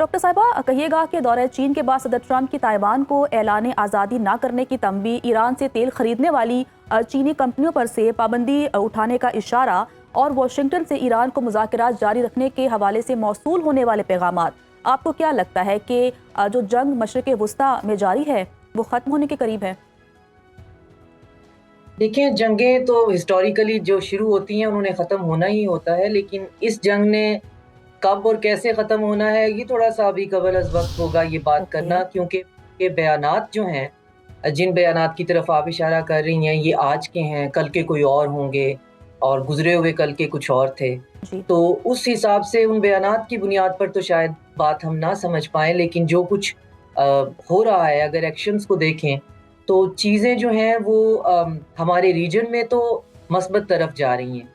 Doctor साहिबा, कहिएगा कि दौरे चीन के बाद सदर ट्रंप की ताइवान को ऐलान आज़ादी ना करने की तंबी, ईरान से तेल खरीदने वाली चीनी कंपनियों पर से पाबंदी उठाने का इशारा और वाशिंगटन से ईरान को मुज़ाकरात जारी रखने के हवाले से मौसूल होने वाले पैगामात, आपको क्या लगता है कि जो जंग मशरिक़ वुस्ता में जारी है वो ख़त्म होने के करीब है? देखिए, जंगें तो हिस्टोरिकली जो शुरू होती हैं उन्होंने ख़त्म होना ही होता है, लेकिन इस जंग ने कब और कैसे ख़त्म होना है ये थोड़ा-सा अभी क़बल अज़ वक़्त होगा ये बात ओके। करना, क्योंकि ये बयानात जो हैं, जिन बयानात की तरफ आप इशारा कर रही हैं ये आज के हैं, कल के कोई और होंगे और गुज़रे हुए कल के कुछ और थे। जी। तो उस हिसाब से उन बयानात की बुनियाद पर तो शायद बात हम ना समझ पाएँ, लेकिन जो कुछ अ, हो रहा है अगर एक्शंस को देखें, तो चीज़ें जो हैं वो हमारे रीजन में तो मस्बत तरफ जा रही हैं।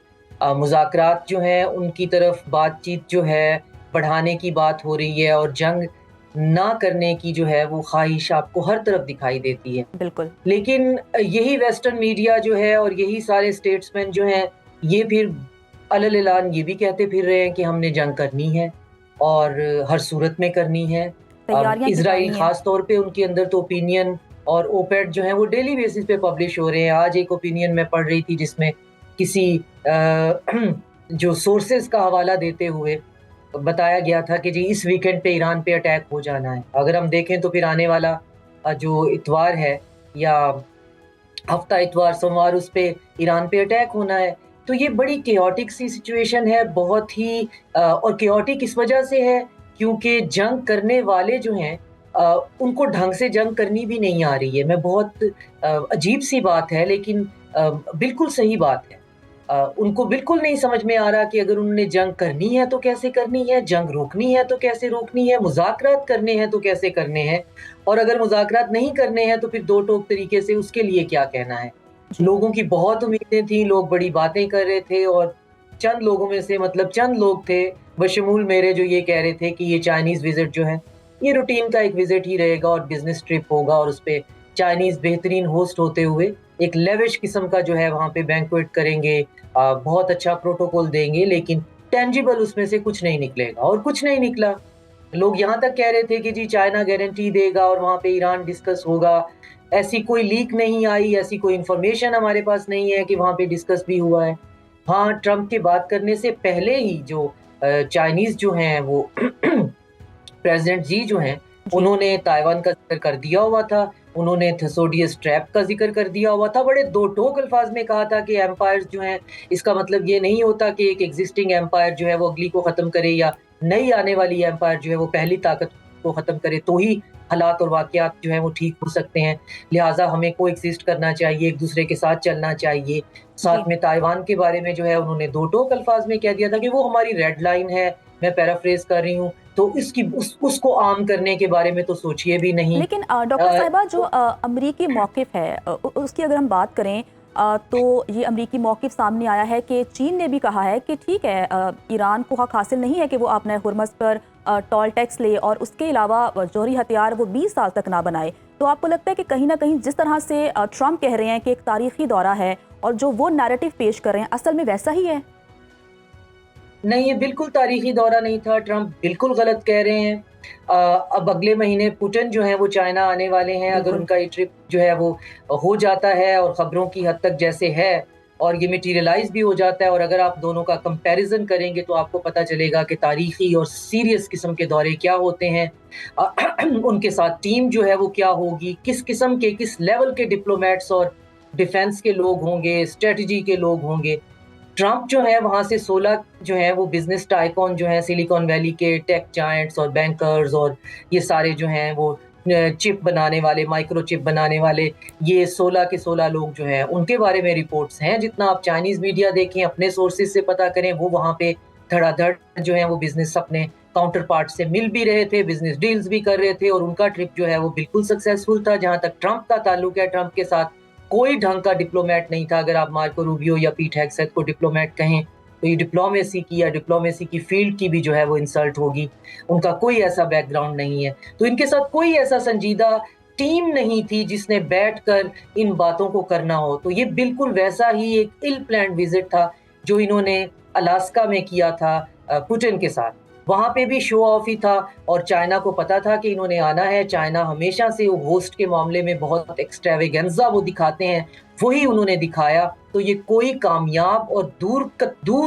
मुज़ाकरात जो हैं उनकी तरफ बातचीत जो है बढ़ाने की बात हो रही है और जंग ना करने की जो है वो ख़्वाहिश आपको हर तरफ दिखाई देती है। बिल्कुल। लेकिन यही वेस्टर्न मीडिया जो है और यही सारे स्टेट्समैन जो हैं, ये फिर अलल-ऐलान ये भी कहते फिर रहे हैं कि हमने जंग करनी है और हर सूरत में करनी है। अब तैयारियां की जा इज़राइल रही हैं। ख़ास तौर पे उनके अंदर तो ओपिनियन और ओपेड जो हैं वो डेली बेसिस पे पब्लिश हो रहे हैं। आज एक ओपिनियन मैं पढ़ रही थी जिसमें किसी जो सोर्सेज़ का हवाला देते हुए बताया गया था कि जी इस वीकेंड पे ईरान पे अटैक हो जाना है। अगर हम देखें तो फिर आने वाला जो इतवार है या हफ्ता इतवार सोमवार उस पे ईरान पे अटैक होना है। तो ये बड़ी केओटिक सी सिचुएशन है, बहुत ही और केओटिक इस वजह से है क्योंकि जंग करने वाले जो हैं उनको ढंग से जंग करनी भी नहीं आ रही है। मैं बहुत अजीब सी बात है लेकिन बिल्कुल सही बात है। उनको बिल्कुल नहीं समझ में आ रहा कि अगर उन्होंने जंग करनी है तो कैसे करनी है, जंग रोकनी है तो कैसे रोकनी है, मुज़ाकरात करने हैं तो कैसे करने हैं और अगर मुज़ाकरात नहीं करने हैं तो फिर दो टोक तरीके से उसके लिए क्या कहना है। जी। लोगों की बहुत उम्मीदें थी, लोग बड़ी बातें कर रहे थे और चंद लोगों में से मतलब चंद लोग थे, बशमूल मेरे, जो ये कह रहे थे कि ये चाइनीज़ विज़िट जो है, ये रूटीन का एक विज़िट ही रहेगा और बिज़नेस ट्रिप होगा और उसपे चाइनीज़ बेहतरीन होस्ट होते हुए एक लेविश किस्म का जो है वहाँ पे बैंक्वेट करेंगे, बहुत अच्छा प्रोटोकॉल देंगे, लेकिन टेंजिबल उसमें से कुछ नहीं निकलेगा और कुछ नहीं निकला। लोग यहाँ तक कह रहे थे कि जी चाइना गारंटी देगा और वहाँ पे ईरान डिस्कस होगा। ऐसी कोई लीक नहीं आई, ऐसी कोई इन्फॉर्मेशन हमारे पास नहीं है कि वहाँ पे डिस्कस भी हुआ है। हाँ, ट्रंप के बात करने से पहले ही जो चाइनीज़ जो हैं वो प्रेज़िडेंट ज़ी जो हैं, जी। उन्होंने ताइवान का ज़िक्र कर दिया हुआ था, उन्होंने थेसोडियस ट्रैप का ज़िक्र कर दिया हुआ था, बड़े दो टोक अल्फ़ाज़ में कहा था कि एम्पायर्स जो हैं, इसका मतलब ये नहीं होता कि एक एक्ज़िस्टिंग एम्पायर जो है वो अगली को ख़त्म करे या नई आने वाली एम्पायर जो है वो पहली ताकत को ख़त्म करे, तो ही हालात और वाक़यात जो हैं वो ठीक हो सकते हैं। लिहाज़ा हमें कोएग्ज़िस्ट करना चाहिए, एक-दूसरे के साथ चलना चाहिए। जी। साथ में ताइवान के बारे में जो है उन्होंने दो टोक अल्फ़ाज़ में कह दिया था कि वो हमारी रेड लाइन है, मैं पैराफ्रेज़ कर रही हूँ। तो इसकी उसको आम करने के बारे में तो सोचिए भी नहीं। लेकिन डॉक्टर साहिबा, जो अमरीकी मौक़िफ़ है उसकी अगर हम बात करें, तो ये अमरीकी मौक़िफ़ सामने आया है कि चीन ने भी कहा है कि ठीक है, ईरान को हक़ हासिल नहीं है कि वो अपने हुर्मज़ पर टोल टैक्स ले और उसके अलावा जौहरी हथियार वो 20 साल तक ना बनाए। तो आपको लगता है कि कहीं न कहीं जिस तरह से ट्रंप कह रहे हैं कि एक तारीख़ी दौरा है और जो वो नैरेटिव पेश कर रहे हैं असल में वैसा ही है? नहीं, ये बिल्कुल तारीखी दौरा नहीं था, ट्रंप बिल्कुल गलत कह रहे हैं। अब अगले महीने पुतिन जो हैं वो चाइना आने वाले हैं, अगर बिल्कुल। उनका ये ट्रिप जो है वो हो जाता है और ख़बरों की हद तक जैसे है और ये मटीरियलाइज़ भी हो जाता है और अगर आप दोनों का कंपैरिज़न करेंगे तो आपको पता चलेगा कि तारीखी और सीरियस किस्म के दौरे क्या होते हैं। उनके साथ टीम जो है वो क्या होगी, किस किस्म के, किस लेवल के डिप्लोमैट्स और डिफेंस के लोग होंगे, स्ट्रैटेजी के लोग होंगे। ट्रंप जो है वहाँ से 16 जो हैं वो बिज़नेस टाइकून जो हैं सिलिकॉन वैली के टेक जायंट्स और बैंकर्स और ये सारे जो हैं वो चिप बनाने वाले, माइक्रोचिप बनाने वाले, ये 16 के 16 लोग जो हैं उनके बारे में रिपोर्ट्स हैं। जितना आप चाइनीज़ मीडिया देखें, अपने सोर्सेज़ से पता करें, वो वहाँ पे धड़ाधड़ जो है वो बिज़नेस अपने काउंटर पार्ट से मिल भी रहे थे, बिज़नेस डील्स भी कर रहे थे और उनका ट्रिप जो है वो बिल्कुल सक्सेसफुल था। जहाँ तक ट्रंप का ताल्लुक है, ट्रंप के साथ कोई ढंग का डिप्लोमेट नहीं था। अगर आप मार्को रूबियो या पीट हेग्सेथ को डिप्लोमेट कहें, तो ये डिप्लोमेसी की या डिप्लोमेसी की फील्ड की भी जो है वो इंसल्ट होगी। उनका कोई ऐसा बैकग्राउंड नहीं है। तो इनके साथ कोई ऐसा संजीदा टीम नहीं थी जिसने बैठकर इन बातों को करना हो। तो ये बिल्कुल वैसा ही एक इल प्लान्ड विज़िट था जो इन्होंने अलास्का में किया था पुतिन के साथ। वहाँ पे भी शो ऑफ ही था और चाइना को पता था कि इन्होंने आना है। चाइना हमेशा से वो होस्ट के मामले में बहुत एक्स्ट्रावेगेंजा वो दिखाते हैं, वही उन्होंने दिखाया। तो ये कोई कामयाब और दूर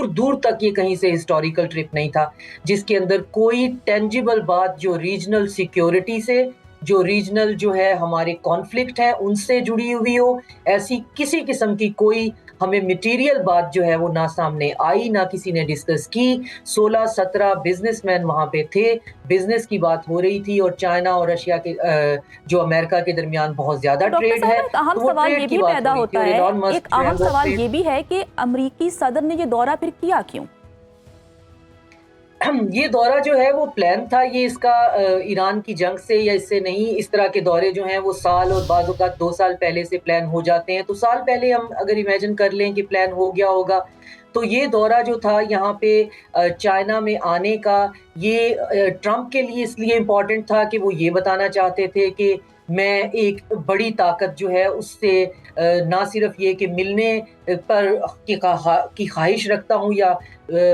दूर तक ये कहीं से हिस्टोरिकल ट्रिप नहीं था जिसके अंदर कोई टेंजिबल बात जो रीजनल सिक्योरिटी से, जो रीजनल जो है हमारे कॉन्फ्लिक्ट है उनसे जुड़ी हुई हो। ऐसी किसी किस्म की कोई हमें मटेरियल बात जो है वो ना सामने आई, ना किसी ने डिस्कस की। 16-17 बिजनेसमैन वहाँ पे थे, बिजनेस की बात हो रही थी और चाइना और रशिया के जो अमेरिका के दरमियान बहुत ज्यादा डॉक्टर ट्रेड साहब, है, एक अहम तो वो सवाल ये ट्रेड की भी बात पैदा हो रही थी होता और है, इलॉन एक मस्क अहम सवाल ट्रेड ये भी है कि अमरीकी सदर ने ये दौरा फिर किया क्यों? ये दौरा जो है वो प्लान था, ये इसका ईरान की जंग से या इससे नहीं। इस तरह के दौरे जो हैं वो साल और बाज़ औक़ात 2 साल पहले से प्लान हो जाते हैं। तो साल पहले हम अगर इमेजिन कर लें कि प्लान हो गया होगा, तो ये दौरा जो था यहाँ पे चाइना में आने का, ये ट्रंप के लिए इसलिए इम्पोर्टेंट था कि वो ये बताना चाहते थे कि मैं एक बड़ी ताकत जो है उससे ना सिर्फ़ ये कि मिलने पर की ख़्वाहिश रखता हूँ या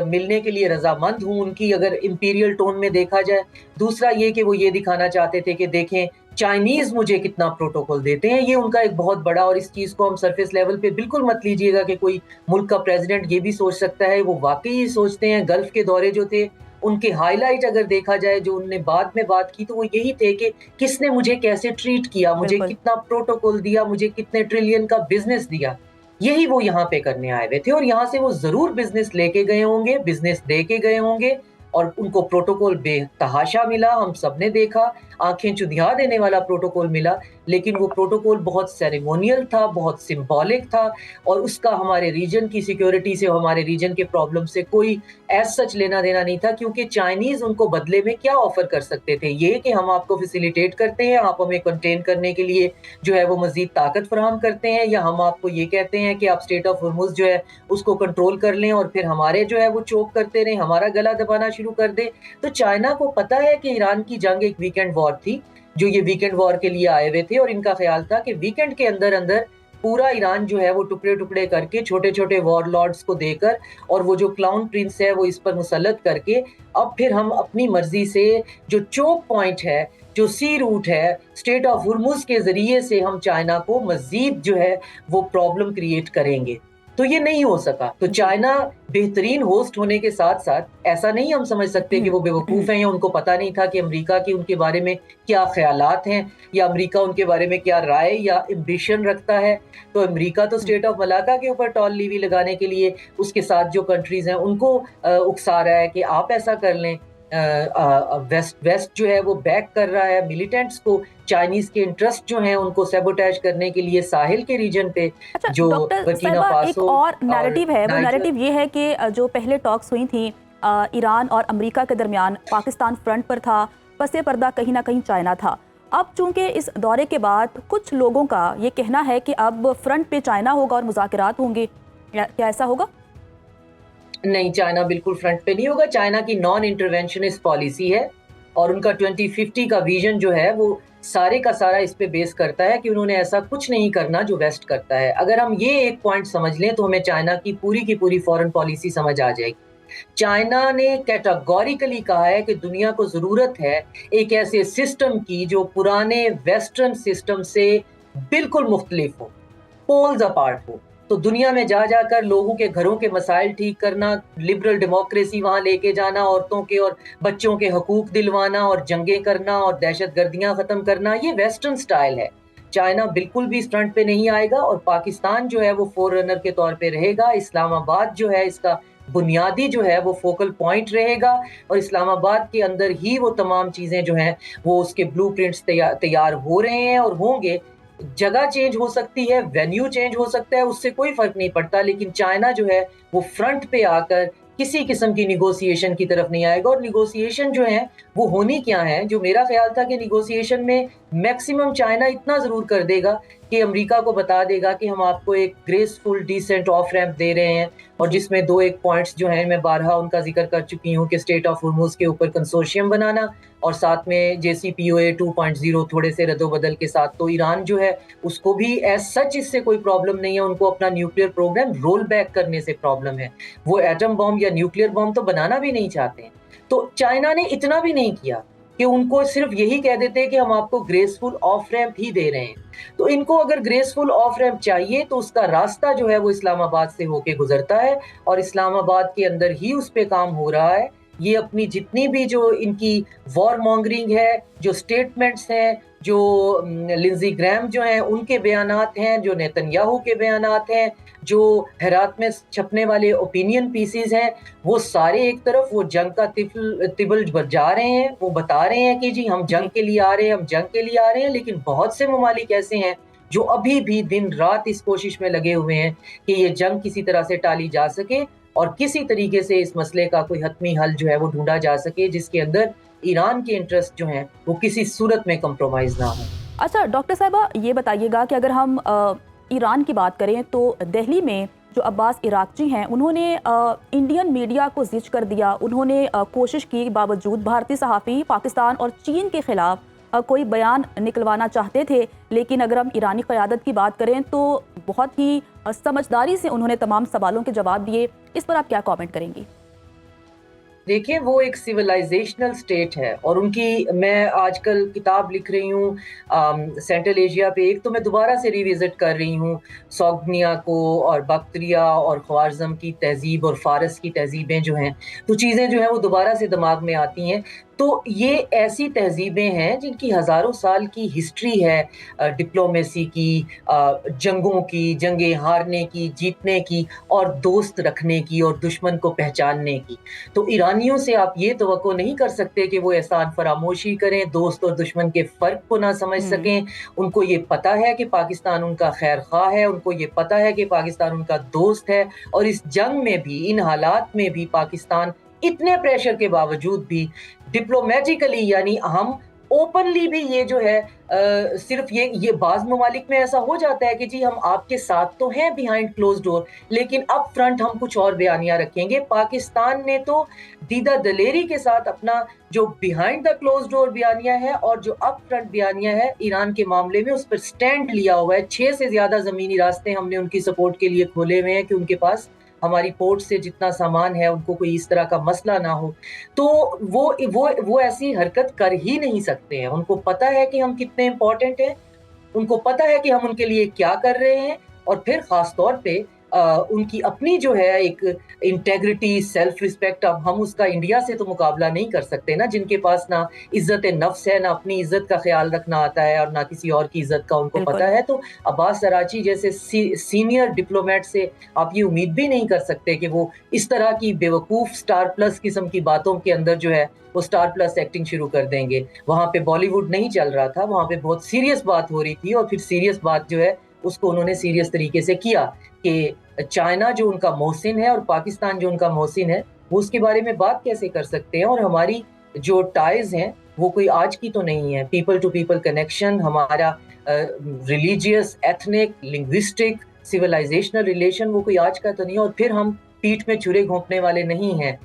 मिलने के लिए रज़ामंद हूँ उनकी, अगर इम्पीरियल टोन में देखा जाए। दूसरा ये कि वो ये दिखाना चाहते थे कि देखें चाइनीज़ मुझे कितना प्रोटोकॉल देते हैं। ये उनका एक बहुत बड़ा, और इस चीज़ को हम सरफेस लेवल पे बिल्कुल मत लीजिएगा कि कोई मुल्क का प्रेज़िडेंट ये भी सोच सकता है, वो वाक़ई ही सोचते हैं। गल्फ़ के दौरे जो थे, उनके हाइलाइट अगर देखा जाए जो उन्होंने बाद में बात की, तो वो यही थे कि किसने मुझे कैसे ट्रीट किया, मुझे बिल्कुल। कितना प्रोटोकॉल दिया, मुझे कितने ट्रिलियन का बिज़नेस दिया। यही वो यहाँ पे करने आए हुए थे और यहाँ से वो ज़रूर बिज़नेस लेके गए होंगे, बिज़नेस दे के गए होंगे और उनको प्रोटोकॉल बेतहाशा मिला, हम सबने देखा, आँखें चुधिया देने वाला प्रोटोकॉल मिला, लेकिन वो प्रोटोकॉल बहुत सेरेमोनियल था, बहुत सिंबॉलिक था और उसका हमारे रीजन की सिक्योरिटी से, हमारे रीजन के प्रॉब्लम से कोई एज़ सच लेना-देना नहीं था, क्योंकि चाइनीज़ उनको बदले में क्या ऑफ़र कर सकते थे? ये कि हम आपको फैसिलिटेट करते हैं, आप हमें कंटेन करने के लिए जो है वो मज़ीद ताकत फ़राहम करते हैं, या हम आपको ये कहते हैं कि आप स्ट्रेट ऑफ हॉर्मुज़ जो है उसको कंट्रोल कर लें और फिर हमारे जो है वो चोक करते रहें, हमारा गला दबाना शुरू कर दें। तो चाइना को पता है कि ईरान की जंग एक वीकेंड वॉर थी, जो ये वीकेंड वॉर के लिए आए हुए थे और इनका ख़्याल था कि वीकेंड के अंदर-अंदर पूरा ईरान जो है वो टुकड़े-टुकड़े करके छोटे-छोटे वॉरलॉर्ड्स को देकर और वो जो क्लाउन प्रिंस है वो इस पर मुसल्लत करके अब फिर हम अपनी मर्ज़ी से जो चोक पॉइंट है, जो सी रूट है, स्ट्रेट ऑफ हुर्मुज़ के ज़रिए से हम चाइना को मज़ीद जो है वो प्रॉब्लम क्रिएट करेंगे। तो ये नहीं हो सका। तो जी। चाइना बेहतरीन होस्ट होने के साथ-साथ ऐसा नहीं हम समझ सकते कि वो बेवकूफ़ हैं या उनको पता नहीं था कि अमेरिका की उनके बारे में क्या ख़यालात हैं या अमेरिका उनके बारे में क्या राय या एम्बिशन रखता है। तो अमेरिका तो स्टेट ऑफ मलाका के ऊपर टॉल लीवी लगाने के लिए उसके साथ जो कंट्रीज़ हैं उनको उकसा रहा है कि आप ऐसा कर लें। वेस्ट जो है वो बैक कर रहा है मिलिटेंट्स को, चाइनीज़ के इंटरेस्ट जो हैं उनको सैबोटैज करने के लिए साहिल के रीजन पे, अच्छा जो डॉक्टर बर्किना साहिबा, एक फासो और नैरेटिव है, वो नाइजर। नैरेटिव ये है कि जो पहले टॉक्स हुई थी ईरान और अमेरिका के दरमियान, पाकिस्तान फ्रंट पर था, पसे पर्दा कहीं ना कहीं चाइना था। अब चूंकि इस दौरे के बाद कुछ लोगों का ये कहना है कि अब फ्रंट पे चाइना होगा और मुज़ाकरात होंगे, क्या ऐसा होगा? नहीं, चाइना बिल्कुल फ्रंट पे नहीं होगा। चाइना की नॉन इंटरवेंशनिस्ट पॉलिसी है और उनका 2050 का विजन जो है वो सारे का सारा इस पे बेस करता है कि उन्होंने ऐसा कुछ नहीं करना जो वेस्ट करता है। अगर हम ये एक पॉइंट समझ लें तो हमें चाइना की पूरी फॉरेन पॉलिसी समझ आ जाएगी। चाइना ने कैटेगोरिकली कहा है कि दुनिया को ज़रूरत है एक ऐसे सिस्टम की जो पुराने वेस्टर्न सिस्टम से बिल्कुल मुख्तलिफ हो, पोल्स अपार्ट हो। तो दुनिया में जा जाकर लोगों के घरों के मसाइल ठीक करना, लिबरल डेमोक्रेसी वहाँ लेके जाना, औरतों के और बच्चों के हकूक दिलवाना और जंगें करना और दहशतगर्दियाँ ख़त्म करना, ये वेस्टर्न स्टाइल है। चाइना बिल्कुल भी इस फ्रंट पे नहीं आएगा और पाकिस्तान जो है वो फोररनर के तौर पे रहेगा। इस्लामाबाद जो है इसका बुनियादी जो है वो फोकल पॉइंट रहेगा और इस्लामाबाद के अंदर ही वो तमाम चीज़ें जो हैं वो उसके ब्लूप्रिंट्स तैयार हो रहे हैं और होंगे। जगह चेंज हो सकती है, वेन्यू चेंज हो सकता है, उससे कोई फ़र्क नहीं पड़ता, लेकिन चाइना जो है वो फ्रंट पे आकर किसी किस्म की नेगोशिएशन की तरफ नहीं आएगा। और नेगोशिएशन जो है वो होनी क्या है, जो मेरा ख्याल था कि नेगोशिएशन में मैक्सिमम चाइना इतना ज़रूर कर देगा कि अमेरिका को बता देगा कि हम आपको एक ग्रेसफुल डिसेंट ऑफ रैंप दे रहे हैं और जी। जिसमें 2-1 पॉइंट्स जो हैं मैं बारहा उनका ज़िक्र कर चुकी हूँ कि स्ट्रेट ऑफ हॉर्मुज़ के ऊपर कंसोर्शियम बनाना और साथ में JCPOA 2.0 थोड़े से रद्दो-बदल के साथ। तो ईरान जो है उसको भी एज़ सच इससे कोई प्रॉब्लम नहीं है, उनको अपना न्यूक्लियर प्रोग्राम रोल बैक करने से प्रॉब्लम है। वो एटम बॉम्ब या न्यूक्लियर बॉम्ब तो बनाना भी नहीं चाहते हैं। तो चाइना ने इतना भी नहीं किया कि उनको सिर्फ यही कह देते कि हम आपको ग्रेसफुल ऑफ रैंप ही दे रहे हैं। तो इनको अगर ग्रेसफुल ऑफ रैंप चाहिए तो उसका रास्ता जो है वो इस्लामाबाद से होके गुजरता है, और इस्लामाबाद के अंदर ही उस पे काम हो रहा है। ये अपनी जितनी भी जो इनकी वॉर मॉन्गरिंग है, जो स्टेटमेंट्स हैं, जो लिंजी ग्रैम जो हैं उनके बयानात हैं, जो नेतन्याहू के बयानात हैं, जो हेरात में छपने वाले ओपिनियन पीसेस हैं, वो सारे एक तरफ वो जंग का तिबल बजा रहे हैं। वो बता रहे हैं कि जी हम जंग के लिए आ रहे हैं, हम जंग के लिए आ रहे हैं। लेकिन बहुत से ममालिक ऐसे हैं जो अभी भी दिन रात इस कोशिश में लगे हुए हैं कि ये जंग किसी तरह से टाली जा सके और किसी तरीके से इस मसले का कोई हतमी हल जो है वो ढूंढा जा सके, जिसके अंदर ईरान के इंटरेस्ट जो हैं वो किसी सूरत में कंप्रोमाइज ना हो। अच्छा डॉक्टर साहिबा, ये बताइएगा कि अगर हम ईरान की बात करें तो दिल्ली में जो अब्बास इराक़ची हैं उन्होंने इंडियन मीडिया को जिच कर दिया। उन्होंने कोशिश की बावजूद भारतीय सहाफ़ी पाकिस्तान और चीन के ख़िलाफ़ कोई बयान निकलवाना चाहते थे, लेकिन अगर हम ईरानी क़यादत की बात करें तो बहुत ही समझदारी से उन्होंने तमाम सवालों के जवाब दिए। इस पर आप क्या कमेंट करेंगी? देखिए, वो एक सिविलाइजेशनल स्टेट है और उनकी मैं आजकल किताब लिख रही हूँ सेंट्रल एशिया पे। एक तो मैं दोबारा से रिविजिट कर रही हूँ सौगनिया को और बक्ट्रिया और ख्वारिज़म की तहज़ीब और फ़ारस की तहज़ीबें जो हैं, तो चीज़ें जो हैं वो दोबारा से दिमाग में आती हैं। तो ये ऐसी तहज़ीबें हैं जिनकी हज़ारों साल की हिस्ट्री है, डिप्लोमेसी की, जंगों की, जंगें हारने की, जीतने की और दोस्त रखने की और दुश्मन को पहचानने की। तो ईरानियों से आप ये तवक्को नहीं कर सकते कि वो एहसान फरामोशी करें, दोस्त और दुश्मन के फ़र्क को ना समझ सकें। उनको ये पता है कि पाकिस्तान उनका खैर ख़्वाह है, उनको ये पता है कि पाकिस्तान उनका दोस्त है, और इस जंग में भी, इन हालात में भी पाकिस्तान इतने प्रेशर के बावजूद भी डिप्लोमेटिकली, यानी हम ओपनली भी ये जो है सिर्फ ये बाज़ ममालिक में ऐसा हो जाता है कि जी हम आपके साथ तो हैं बिहाइंड क्लोज डोर, लेकिन अप फ्रंट हम कुछ और बयानियां रखेंगे। पाकिस्तान ने तो दीदा दलेरी के साथ अपना जो बिहाइंड द क्लोज डोर बयानिया है और जो अप फ्रंट बयानिया है ईरान के मामले में, उस पर स्टैंड लिया हुआ है। 6 से ज़्यादा ज़मीनी रास्ते हमने उनकी सपोर्ट के लिए खोले हुए हैं कि उनके पास हमारी पोर्ट से जितना सामान है उनको कोई इस तरह का मसला ना हो। तो वो ऐसी हरकत कर ही नहीं सकते हैं। उनको पता है कि हम कितने इम्पोर्टेंट हैं, उनको पता है कि हम उनके लिए क्या कर रहे हैं, और फिर ख़ास तौर पे उनकी अपनी जो है एक इंटेग्रिटी, सेल्फ रिस्पेक्ट, अब हम उसका इंडिया से तो मुकाबला नहीं कर सकते ना, जिनके पास ना इज्जत नफ्स है, ना अपनी इज्जत का ख्याल रखना आता है और ना किसी और की इज्जत का उनको पता है। तो अब्बास अराची जैसे सीनियर डिप्लोमेट से आप ये उम्मीद भी नहीं कर सकते कि वो इस तरह की बेवकूफ़ स्टार प्लस किस्म की बातों के अंदर जो है वो स्टार प्लस एक्टिंग शुरू कर देंगे। वहाँ पे बॉलीवुड नहीं चल रहा था, वहाँ पे बहुत सीरियस बात हो रही थी, और फिर सीरियस बात जो है उसको उन्होंने सीरियस तरीके से किया कि चाइना जो उनका मोहसिन है और पाकिस्तान जो उनका मोहसिन है, वो उसके बारे में बात कैसे कर सकते हैं। और हमारी जो टाइज हैं वो कोई आज की तो नहीं है। पीपल टू पीपल कनेक्शन, हमारा religious, ethnic, linguistic, civilisational relation वो कोई आज का तो नहीं है। और फिर हम पीठ में छुरे घोंपने वाले नहीं हैं,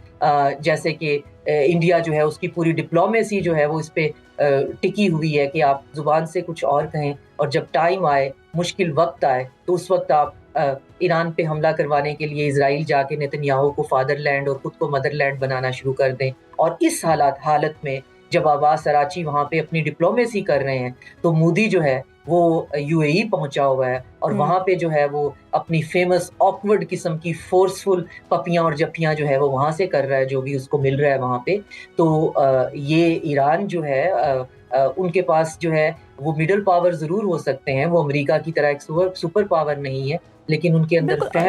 जैसे कि इंडिया जो है उसकी पूरी डिप्लोमेसी जो है वो इस पे टिकी हुई है कि आप जुबान से कुछ और कहें, और जब टाइम आए, मुश्किल वक्त आए, तो उस वक्त आप ईरान पे हमला करवाने के लिए इजराइल जाके नेतन्याहू को फादरलैंड और खुद को मदरलैंड बनाना शुरू कर दें। और इस हालत में जब अब्बास अराची वहाँ पे अपनी डिप्लोमेसी कर रहे हैं, तो मोदी जो है वो यूएई पहुंचा हुआ है और वहाँ पे जो है वो अपनी फेमस ऑकवर्ड किस्म की फोर्सफुल पपियां और जप्पियां जो है वो वहाँ से कर रहा है, जो भी उसको मिल रहा है वहाँ पे। तो ये ईरान जो है उनके पास जो है वो मिडल पावर ज़रूर हो सकते हैं, वो अमेरिका की तरह एक सुपर पावर नहीं है, लेकिन उनके अंदर बिल्कुल।